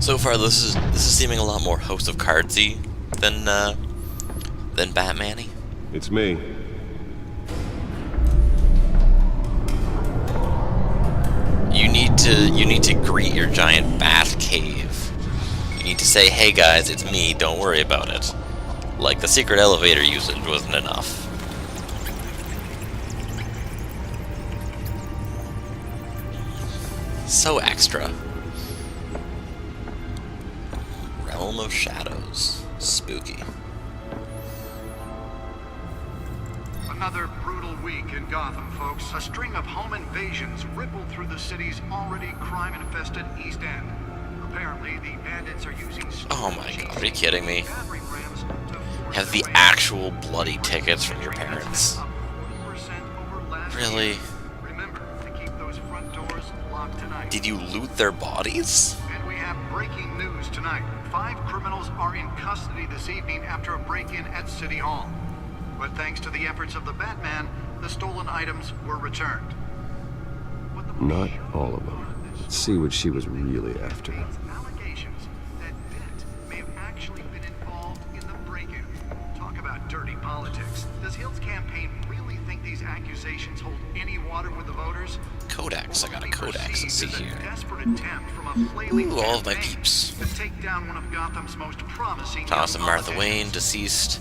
So far, this is seeming a lot more House of Cardsy than Batman-y. It's me. You need to greet your giant bat cave. You need to say, "Hey guys, it's me. Don't worry about it." Like the secret elevator usage wasn't enough. So extra. Realm of Shadows. Spooky. Another brutal week in Gotham, folks. A string of home invasions rippled through the city's already crime-infested East End. Apparently, the bandits are using... Oh my god, are you kidding me? Have the actual bloody tickets from your parents. Really? Remember to keep those front doors locked tonight. Did you loot their bodies? And we have breaking news tonight. 5 criminals are in custody this evening after a break-in at City Hall. But thanks to the efforts of the Batman, the stolen items were returned. Not all of them. Let's see what she was really after. Allegations that Dent may have actually been involved in the break-in. Talk about dirty politics. Does Hill's campaign really think these accusations hold any water with the voters? Codex. I got a codex. Let's see here. Desperate attempt from a flailing Ooh, all of my campaign peeps. to take down one of Gotham's most promising Thomas and young Martha politicians. Wayne, deceased.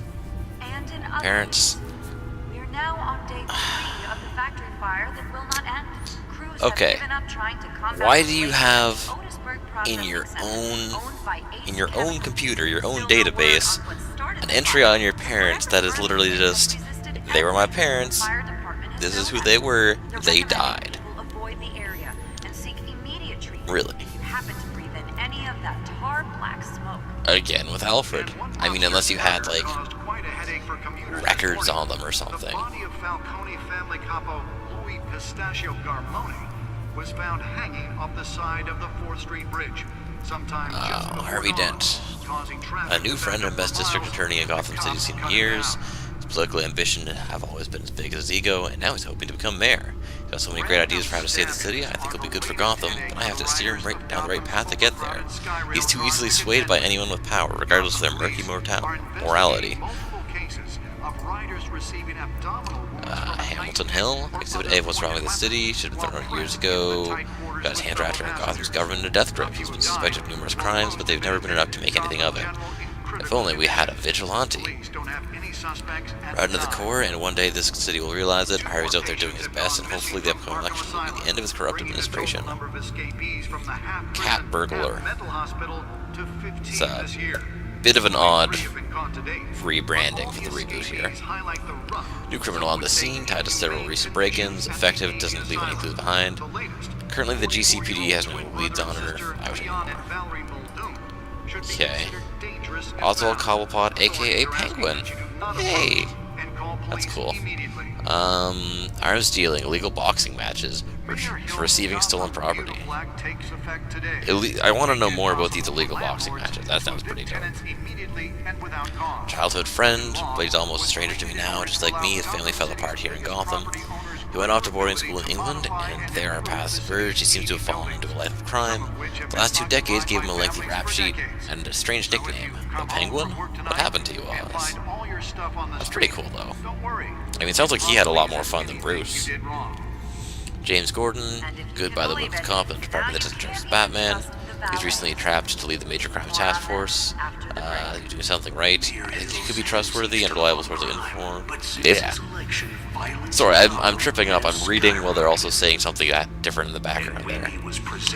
And in other Parents. news, we are now on day 3 of the factory fire that will not end. Crews Okay. have given up trying to combat Why the do you flames have at Otisburg in your Processing Center, own owned by Ace in your own Chemical? computer, your own Still no word database, on what started an the entry fire. on your parents that is literally just, they were my parents, Fire department has this is no who they action. were, They're they recommending died. people avoid the area and seek immediate treatment Really? if you happen to breathe in any of that tar black smoke. Again, with Alfred. I mean, unless you had, like, Caused quite a headache for commuters this records morning. on them or The something. body of Falcone family capo Louis Pistachio Garmone was found hanging off the side of the 4th Street Bridge. Sometime just before Harvey dawn, Dent. causing A traffic new to friend back and up best for district miles. attorney in The Gotham City cops seen cut him years. down. His political ambition have always been as big as his ego, and now he's hoping to become mayor. He's got so many great ideas for how to save the city. I think he'll be good for Gotham, but I have to steer him right down the right path to get there. He's too easily swayed by anyone with power, regardless of their murky morality. Hamilton Hill, Exhibit A of What's Wrong with the City, should have been thrown out years ago. Got his hand wrapped around Gotham's government in a death grip. He's been suspected of numerous crimes, but they've never been enough to make anything of it. If only we had a vigilante. Right into the core, and one day this city will realize it. Harvey's out there doing his best, and hopefully the upcoming election will be the end of his corrupt administration. Cat burglar. It's a bit of an odd rebranding for the reboot here. New criminal on the scene, tied to several recent break-ins. Effective, doesn't leave any clues behind. Currently the GCPD has no leads on her out anymore. Okay. Oswald Cobblepot, aka Penguin. Hey! That's cool. Arms dealing, illegal boxing matches, for receiving stolen property. I want to know more about these illegal boxing matches. That sounds pretty dope. Childhood friend, but he's almost a stranger to me now. Just like me, his family fell apart here in Gotham. He went off to boarding school in England, and there our paths diverged. He seems to have fallen into a life of crime. The last 2 decades gave him a lengthy rap sheet and a strange nickname. The Penguin? What happened to you, Oz? That's pretty cool, though. I mean, it sounds like he had a lot more fun than Bruce. James Gordon, good by the book cop in the department that doesn't trust Batman. He's recently trapped to lead the Major Crime Task Force. He's doing something right. I think he could be trustworthy and reliable source of info. Yeah. Sorry, I'm tripping up. I'm reading while they're also saying something different in the background there. Yeah, he's close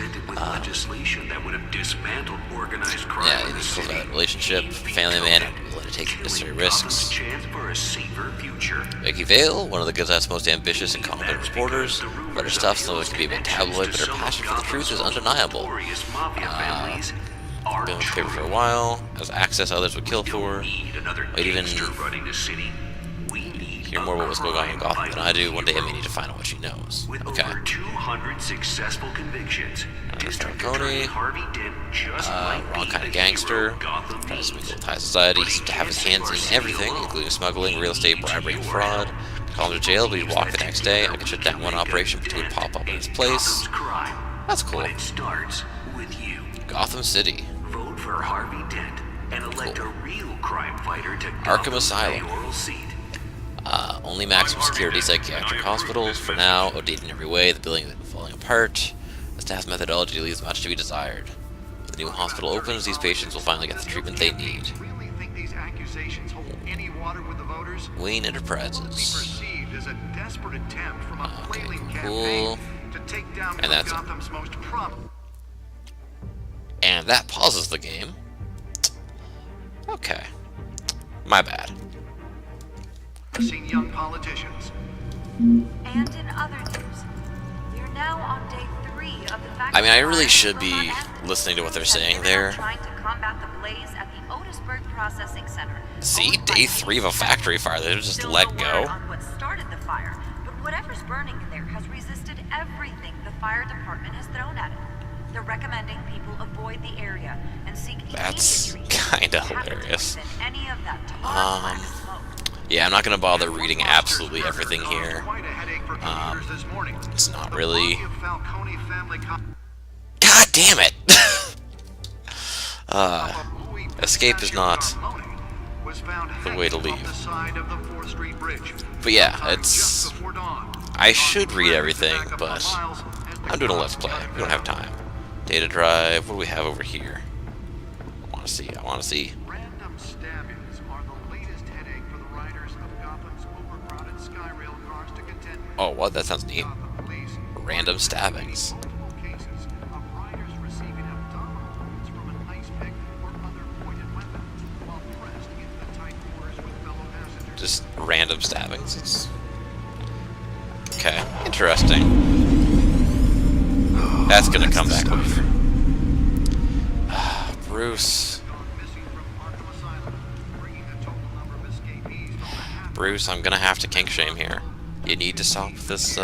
to that relationship. Family man, willing to take necessary risks. Becky Vale, one of the Gazette's most ambitious and competent reporters. Read her stuff, so it can be a bit tabloid, but her passion for the truth is undeniable. Been with the paper for a while, has access others would kill for. Might even hear more about what's going on in Gotham than I do. One day I may need to find out what she knows. Okay. Falcone, wrong kind of gangster, tries to make little high society. He seems to have his hands in everything, including smuggling, real estate, bribery, and fraud. Call him to jail, but he'd walk the next day. I could shut down one operation, but two would pop up in his place. That's cool. Gotham City. Vote for Harvey Dent and elect a real crime fighter to Arkham Gotham's Asylum. mayoral seat. Only maximum security psychiatric hospitals for now, outdated in every way, the building is falling apart. The staff's methodology leaves much to be desired. When the new hospital opens, these patients will finally get the treatment they need. Really think these accusations hold any water with the voters? Wayne Be Enterprises. perceived as a desperate attempt from a Okay, flailing cool. campaign to take down And one of that's it. Gotham's most prominent. And that pauses the game. Okay. My bad. Seen young politicians. And in other news, we're now on day 3 of the factory I mean, I really fire should that be will not end. listening to what they're Police have saying given there. up trying to combat the blaze at the Otisburg Processing Center. See, Owned by day 3 of a factory fire. They just Still let no go. word on what started the fire, but whatever's burning in there has resisted everything the fire department has thrown at it. They're recommending people avoid the area and seek That's immediate retreat. kinda Haven't hilarious. been any of that tar black smoke. Yeah, I'm not gonna bother reading absolutely everything here. Quite a headache for commuters this morning. It's not The really. body of Falcone family God damn it! Louis Escape is not Falcone was found the way to hanging off leave. the side of the 4th Street Bridge. But yeah, Sometime it's. just before dawn. I should read everything, but I'm doing a let's play. We don't have time. Data drive. What do we have over here? I want to see. I want to see. Random stabbings are the latest headache for the riders of Gotham's overcrowded Skyrail cars to contend with. Oh, what? That sounds neat. Gotham police Random stabbings. multiple cases of riders receiving abdominal wounds from an ice pick or other pointed weapon while pressed into the tight quarters with fellow passengers. Just random stabbings. It's okay. Interesting. That's gonna come back later. Bruce. Missing from Arkham Asylum, bringing the total number of escapees from the half Bruce, I'm gonna have to kink shame here. You need to stop with this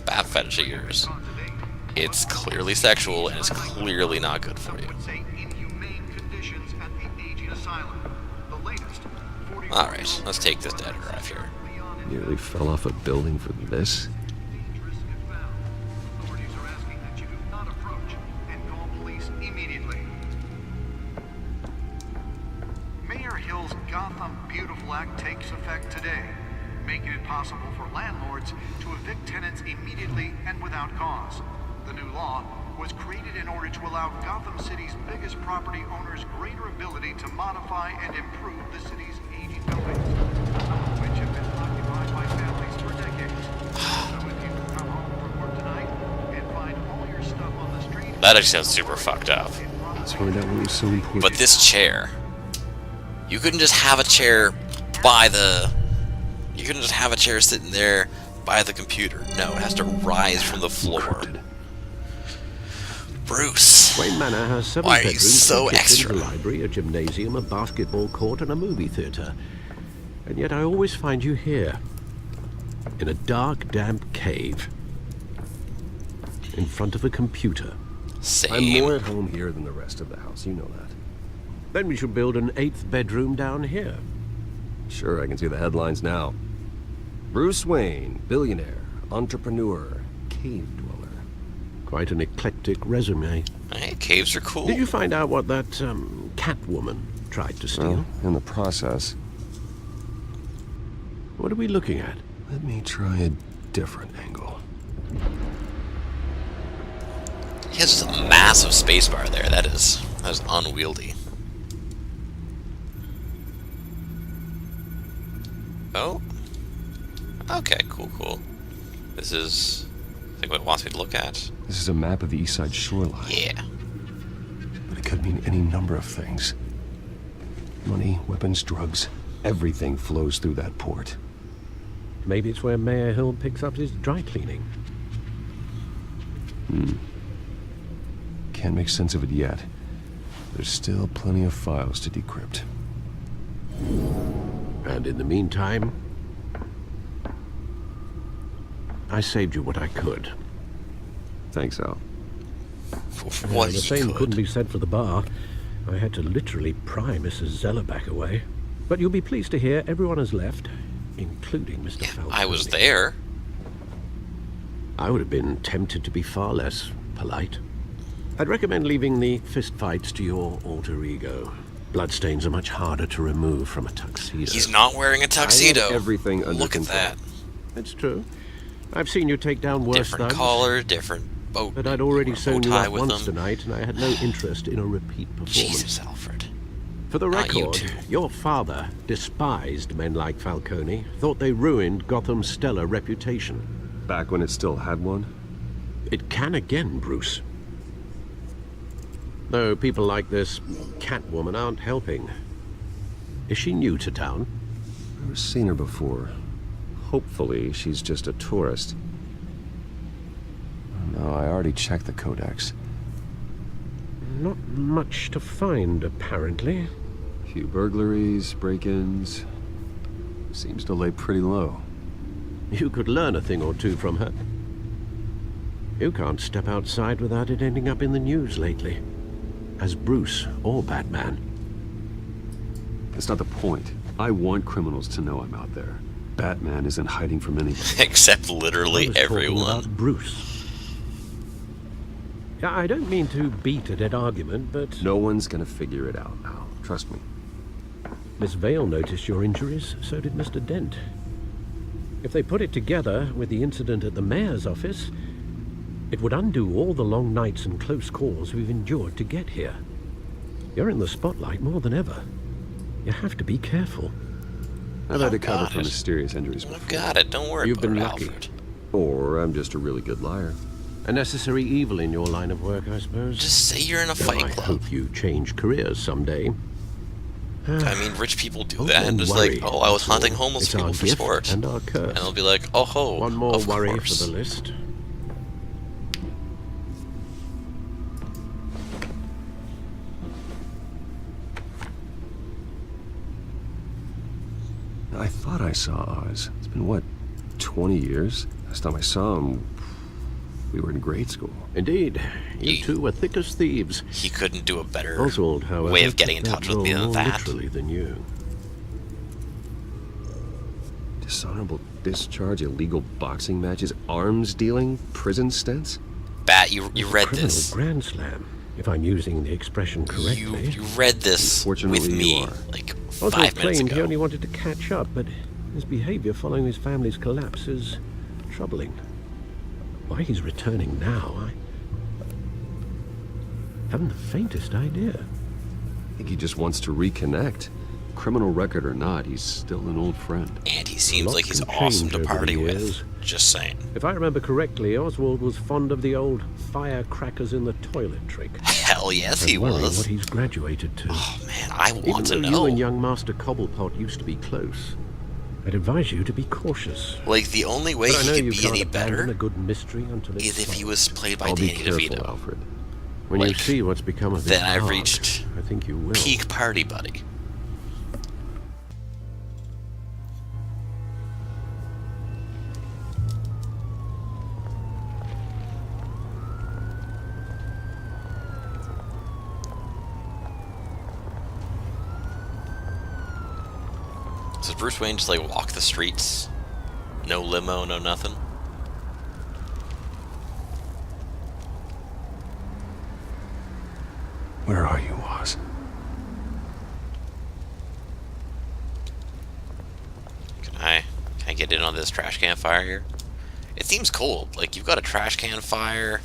bat fetish of yours. gone to date. It's clearly sexual and it's clearly not good for you. Would say inhumane conditions at the aging asylum. The latest. Alright, let's take this data drive here. Nearly fell off a building for this. Dangerous if found. Authorities are asking that you do not approach and call police immediately. Mayor Hill's Gotham Beautiful Act takes effect today, making it possible for landlords to evict tenants immediately and without cause. The new law was created in order to allow Gotham City's biggest property owners greater ability to modify and improve the city's aging buildings, some of which have been occupied by families for decades. So if you come home from work tonight and find all your stuff on the street, That actually sounds super fucked up. Let's find out what was so important. But this chair. You couldn't just have a chair by the. You couldn't just have a chair sitting there by the computer. No, it has to rise from the floor. Encrypted. Bruce. Wayne Manor has 7 Why are you bedrooms, so a kitchen, extra? a library, a gymnasium, a basketball court, and a movie theatre. And yet I always find you here, in a dark, damp cave, in front of a computer. Same. I'm more at home here than the rest of the house, you know that. Then we should build an 8th bedroom down here. Sure, I can see the headlines now. Bruce Wayne, billionaire, entrepreneur, cave dweller. Quite an eclectic resume. Hey, caves are cool. Did you find out what that Catwoman tried to steal? Well, in the process. What are we looking at? Let me try a different angle. He has just a massive spacebar there. That is unwieldy. Oh. Okay, cool. This is, I think, what it wants me to look at. This is a map of the East Side shoreline. Yeah. But it could mean any number of things. Money, weapons, drugs. Everything flows through that port. Maybe it's where Mayor Hill picks up his dry cleaning. Can't make sense of it yet. There's still plenty of files to decrypt. And in the meantime, I saved you what I could. Thanks, Al. What The he same could. couldn't be said for the bar. I had to literally pry Mrs. Zeller back away. But you'll be pleased to hear everyone has left, including Mr. Falcone. I was there. I would have been tempted to be far less polite. I'd recommend leaving the fistfights to your alter ego. Bloodstains are much harder to remove from a tuxedo. He's not wearing a tuxedo. I have everything under Look at control. that. It's true. I've seen you take down worse Different thugs. collar, different boat. But I'd already sewn you tie up with once them. tonight, and I had no interest in a repeat performance. Jesus, Alfred. For the Not you record, two. your father despised men like Falcone, thought they ruined Gotham's stellar reputation. Back when it still had one? It can again, Bruce. Though people like this Catwoman aren't helping. Is she new to town? Never seen her before. Hopefully, she's just a tourist. No, I already checked the codex. Not much to find, apparently. Few burglaries, break-ins. Seems to lay pretty low. You could learn a thing or two from her. You can't step outside without it ending up in the news lately. As Bruce or Batman. That's not the point. I want criminals to know I'm out there. Batman isn't hiding from anybody. Except I literally was talking everyone. about Bruce. Yeah, I don't mean to beat a dead argument, but No one's gonna figure it out now. Trust me. Miss Vale noticed your injuries, so did Mr. Dent. If they put it together with the incident at the mayor's office, it would undo all the long nights and close calls we've endured to get here. You're in the spotlight more than ever. You have to be careful. I've had to cover got for it. mysterious injuries I've before. got it. Don't worry You've about been it, lucky. Alfred. Or I'm just a really good liar. A necessary evil in your line of work, I suppose. Just say you're in a Though fight I club. hope you change careers someday. I mean, rich people do Don't that and just worry, like, oh, I was that's all. hunting homeless It's people our for gift sport. and our curse. And they'll be like, oh ho, One more of worry course. for the list. I thought I saw Oz. It's been, what, 20 years? Last time I saw him, we were in grade school. Indeed, you He- two were thick as thieves. He couldn't do a better Oswald, however, way of getting in took touch that with me role than more that. literally than you. Dishonorable discharge, illegal boxing matches, arms dealing, prison stints? Bat, you read Criminal this. grand slam, if I'm using the expression correctly. You read this Unfortunately, with you me are. like Oswald 5 minutes claimed he ago. only wanted to catch up, but his behavior following his family's collapse is troubling. Why he's returning now, I haven't the faintest idea. I think he just wants to reconnect. Criminal record or not, he's still an old friend. And he seems lot like he's can awesome change to over the party with. years. Just saying. If I remember correctly, Oswald was fond of the old firecrackers in the toilet trick. Hell yes, he I'm worrying was. what he's graduated to. Oh man, I Even want though to you and know. young Master Cobblepot used to be close, I'd advise you to be cautious. Like the only way But I know he you could be can't any abandon a better good mystery until it's is if he solved. was played by I'll be Danny careful, DeVito. Alfred. When you like, see what's become of this then I've arc, reached I think you will. Peak party buddy. Does Bruce Wayne just like walk the streets? No limo, no nothing? Where are you, Oz? Can I get in on this trash can fire here? It seems cold. Like you've got a trash can fire,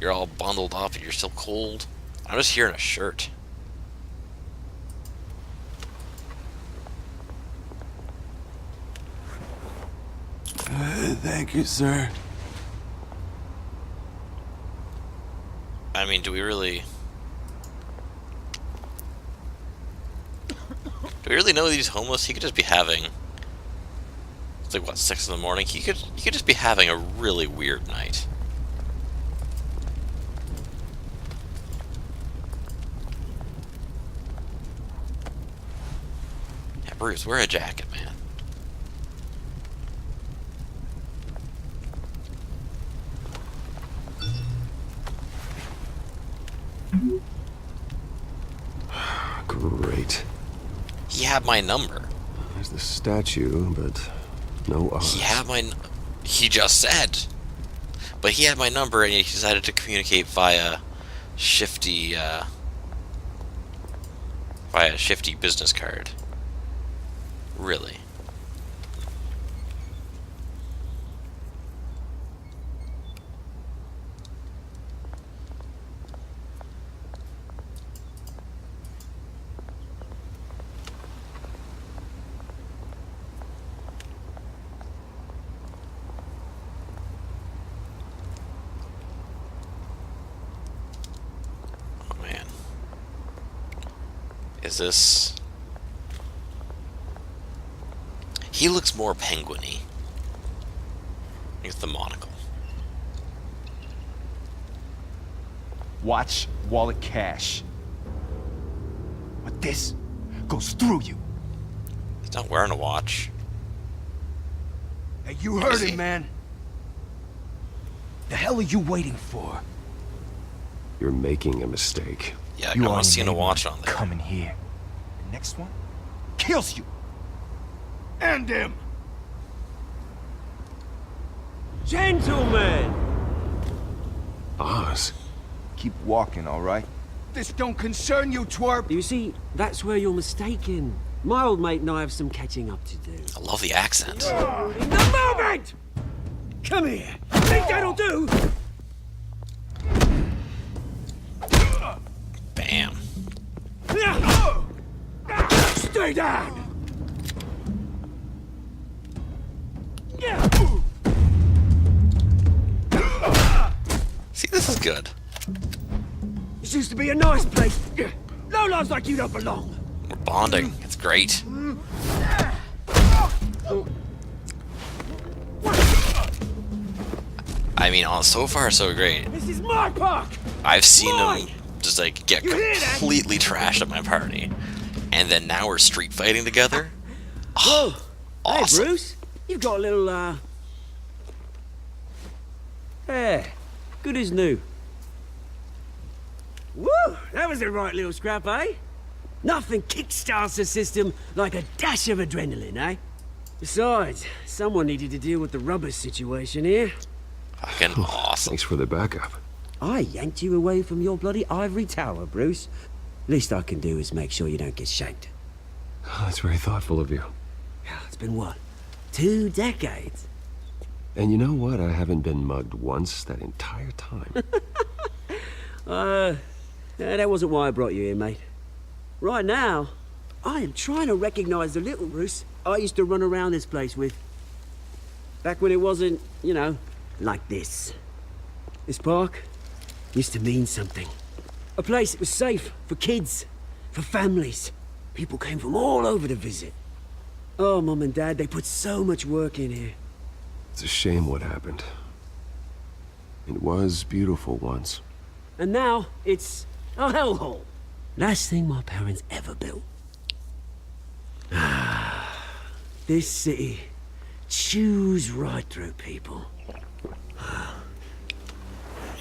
you're all bundled up and you're still cold. I'm just here in a shirt. Thank you, sir. I mean, do we really know that he's homeless? He could just be having, it's like what, 6 in the morning? He could just be having a really weird night. Yeah, Bruce, wear a jacket, man. Great. He had my number. There's the statue, but no Oz. He just said. But he had my number and he decided to communicate via shifty, buy a shifty business card. Really? Is this... He looks more penguin-y. With the monocle. Watch, wallet, cash. But this goes through you. He's not wearing a watch. Hey, you heard it, man. The hell are you waiting for? You're making a mistake. Yeah, You I'm are not seeing a neighbor watch on there. coming here. The next one kills you. And him. Gentlemen! Oz. Keep walking, all right? This don't concern you, twerp. You see, that's where you're mistaken. My old mate and I have some catching up to do. I love the accent. In the moment! Come here. Think that'll do? Bam. Stay down! See, this is good. This used to be a nice place. No lives like you don't belong. We're bonding. It's great. I mean, so far so great. This is my park! I've seen Mine! him just like get You hear that? completely trashed at my party, and then now we're street fighting together. Whoa! Awesome. Hey, Bruce. You've got a little, Yeah, good as new. Woo! That was a right little scrap, eh? Nothing kickstarts the system like a dash of adrenaline, eh? Besides, someone needed to deal with the rubber situation here. Fucking awesome. Thanks for the backup. I yanked you away from your bloody ivory tower, Bruce. Least I can do is make sure you don't get shanked. Oh, that's very thoughtful of you. It's been what? 2 decades? And you know what? I haven't been mugged once that entire time. That wasn't why I brought you here, mate. Right now, I am trying to recognize the little Bruce I used to run around this place with. Back when it wasn't, you know, like this. This park used to mean something. A place that was safe for kids, for families. People came from all over to visit. Oh, Mum and Dad, they put so much work in here. It's a shame what happened. It was beautiful once. And now, it's a hellhole. Last thing my parents ever built. This city chews right through people.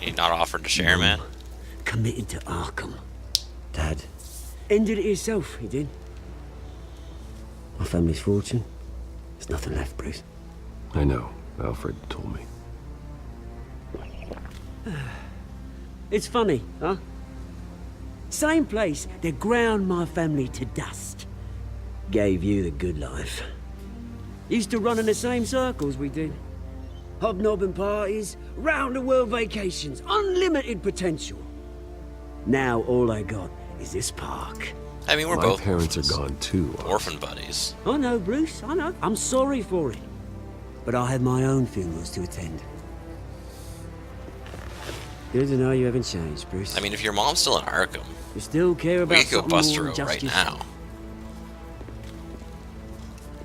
You're not offering to share, man. Committed to Arkham. Dad ended it himself, he did. My family's fortune. There's nothing left, Bruce. I know. Alfred told me. It's funny, huh? Same place that ground my family to dust. Gave you the good life. Used to run in the same circles we did. Hobnobbing parties, round-the-world vacations, unlimited potential. Now all I got is this park. I mean, we're My both parents are gone too. orphan buddies. I know, Bruce, I know. I'm sorry for it. But I have my own funerals to attend. Good to know you haven't changed, Bruce. I mean, if your mom's still in Arkham, You still care about we could go something bust more her than out just right yourself. now.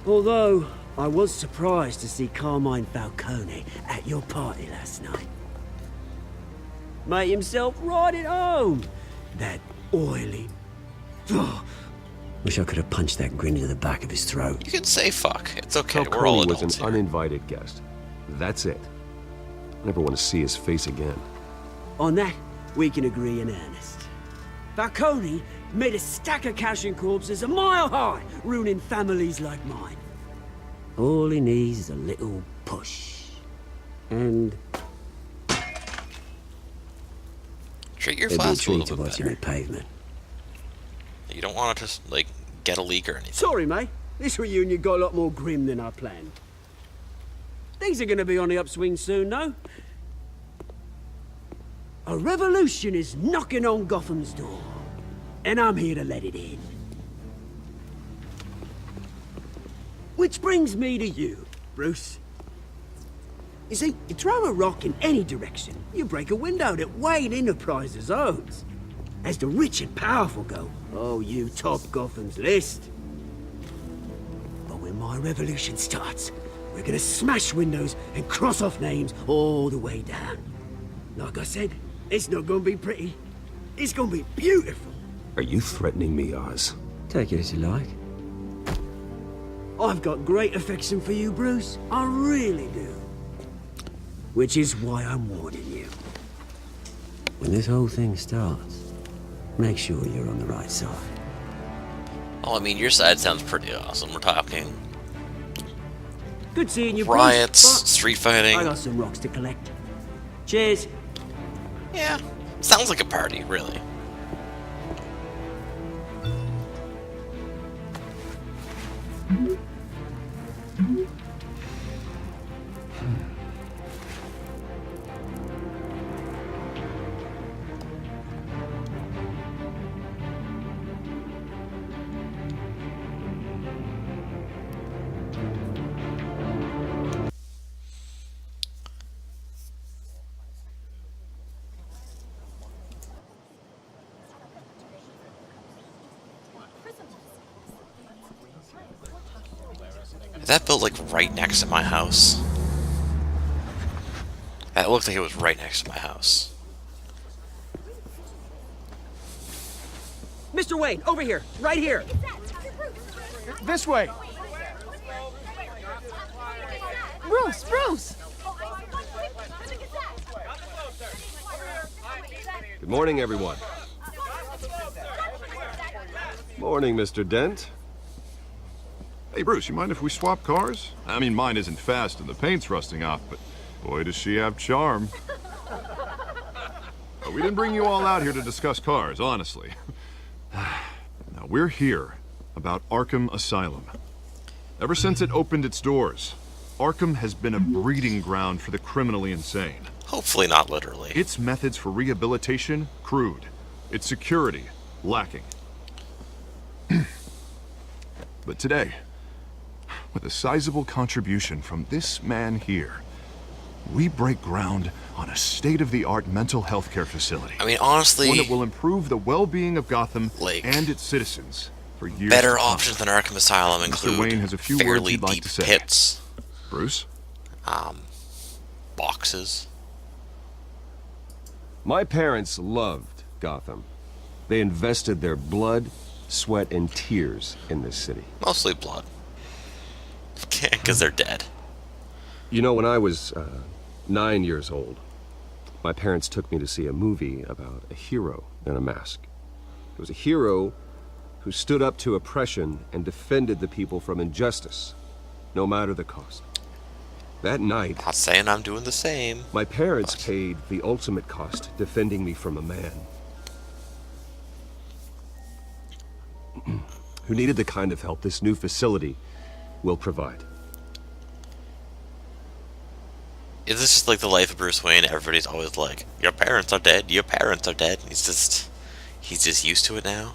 Although, I was surprised to see Carmine Falcone at your party last night. Made himself right at home. That oily... Oh, wish I could have punched that grin into the back of his throat. You can say fuck. It's okay. We're all Falcone was adults an here. uninvited guest. That's it. I never want to see his face again. On that, we can agree in earnest. Falcone made a stack of cash and corpses a mile high, ruining families like mine. All he needs is a little push. And... Treat your It'd be a flask a treat little to bit watch him better. at pavement. You don't want to just, like, get a leak or anything. Sorry, mate. This reunion got a lot more grim than I planned. Things are gonna be on the upswing soon, though. A revolution is knocking on Gotham's door, and I'm here to let it in. Which brings me to you, Bruce. You see, you throw a rock in any direction, you break a window that Wayne Enterprises owns. As the rich and powerful go, oh, you top Gotham's list. But when my revolution starts, we're gonna smash windows and cross off names all the way down. Like I said, it's not gonna be pretty. It's gonna be beautiful. Are you threatening me, Oz? Take it as you like. I've got great affection for you, Bruce. I really do. Which is why I'm warning you. When this whole thing starts, make sure you're on the right side. Oh, I mean, your side sounds pretty awesome. We're talking Good seeing you, Bruce, riots, but street fighting. I got some rocks to collect. Cheers. Yeah, sounds like a party, really. Is that built like right next to my house? That looked like it was right next to my house. Mr. Wayne, over here. Right here. This way. Bruce! Good morning, everyone. Morning, Mr. Dent. Hey, Bruce, you mind if we swap cars? I mean, mine isn't fast and the paint's rusting off, but boy, does she have charm. We didn't bring you all out here to discuss cars, honestly. Now, we're here about Arkham Asylum. Ever since it opened its doors, Arkham has been a breeding ground for the criminally insane. Hopefully not literally. Its methods for rehabilitation, crude. Its security, lacking. But today, with a sizable contribution from this man here, we break ground on a state-of-the-art mental health care facility. I mean, honestly, One that will improve the well-being of Gotham like, and its citizens for years better to come. options than Arkham Asylum include Wayne has a few words fairly he'd like deep to say. pits, Bruce? boxes. My parents loved Gotham. They invested their blood, sweat, and tears in this city. Mostly blood. Because they're dead. You know, when I was 9 years old, my parents took me to see a movie about a hero in a mask. It was a hero who stood up to oppression and defended the people from injustice, no matter the cost. That night, Not saying I'm doing the same. my parents paid the ultimate cost defending me from a man who needed the kind of help this new facility will provide. Is this just like the life of Bruce Wayne? Everybody's always like, your parents are dead, your parents are dead. He's just used to it now.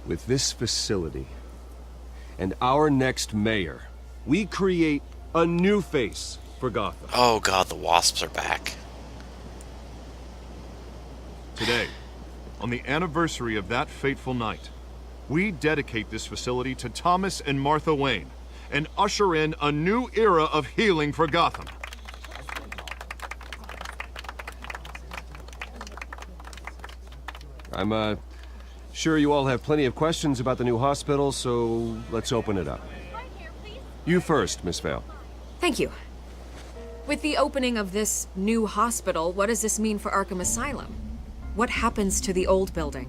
With this facility and our next mayor, we create a new face for Gotham. Oh god, the wasps are back. Today, on the anniversary of that fateful night, we dedicate this facility to Thomas and Martha Wayne and usher in a new era of healing for Gotham. I'm sure you all have plenty of questions about the new hospital, so let's open it up. You first, Miss Vale. Thank you. With the opening of this new hospital, what does this mean for Arkham Asylum? What happens to the old building?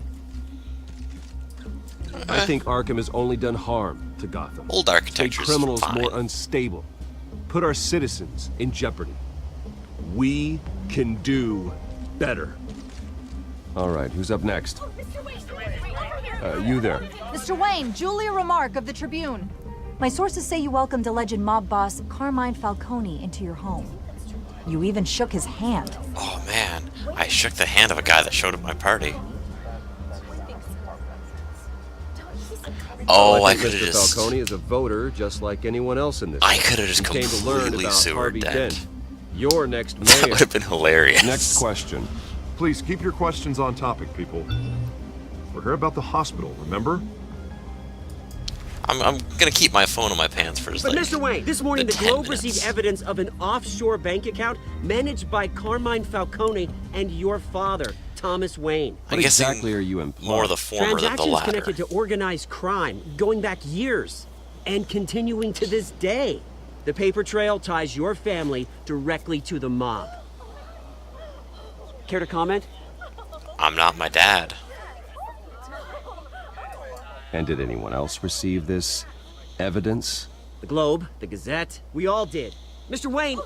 I think Arkham has only done harm to Gotham. Old Made architecture is criminals fine. more unstable. Put our citizens in jeopardy. We can do better. All right, who's up next? You there. Mr. Wayne, Julia Remark of the Tribune. My sources say you welcomed alleged mob boss Carmine Falcone into your home. You even shook his hand. Oh man, I shook the hand of a guy that showed up at my party. Oh, I could have Mr. just... Falcone is a voter just like anyone else in this. I could have just He came to learn completely about sewered Harvey that. Dent. Your next That mayor. would have been hilarious. Next question. Please keep your questions on topic, people. We're here about the hospital, remember? I'm gonna keep my phone in my pants for just But like... Mr. Wayne, this morning the the 10 Globe minutes. received evidence of an offshore bank account managed by Carmine Falcone and your father, Thomas Wayne. I'm What guessing exactly are you implying? more the former than the Transactions latter. connected to organized crime, going back years, and continuing to this day. The paper trail ties your family directly to the mob. Care to comment? I'm not my dad. And did anyone else receive this evidence? The Globe, the Gazette, we all did. Mr. Wayne,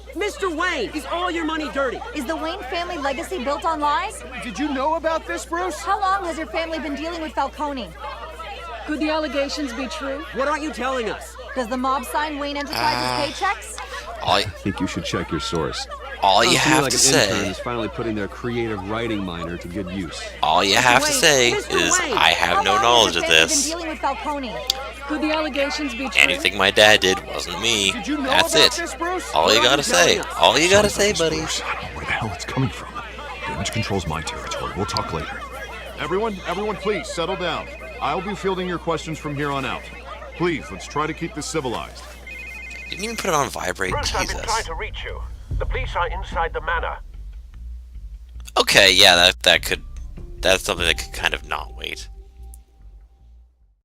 is all your money dirty? Is the Wayne family legacy built on lies? Did you know about this, Bruce? How long has your family been dealing with Falcone? Could the allegations be true? What aren't you telling us? Does the mob sign Wayne Enterprises paychecks? I think you should check your source. All you Sounds to me have like to an intern say... is finally putting their creative writing minor to good use. All you have to say Mr. is, Wayne, I have How no long knowledge has of your family this. been dealing with Falcone? Could the allegations be true? Anything my dad did wasn't me. Did you know That's about it. this, Bruce? All you What are gotta you telling say. us? All you gotta Sorry say, about this, buddy. Bruce. I don't know where the hell it's coming from. Damage control's my territory. We'll talk later. Everyone, please settle down. I'll be fielding your questions from here on out. Please, let's try to keep this civilized. Didn't even put it on vibrate. Bruce, I've been trying Jesus. to reach you. The police are inside the manor. Okay, yeah, that's something that could kind of not wait.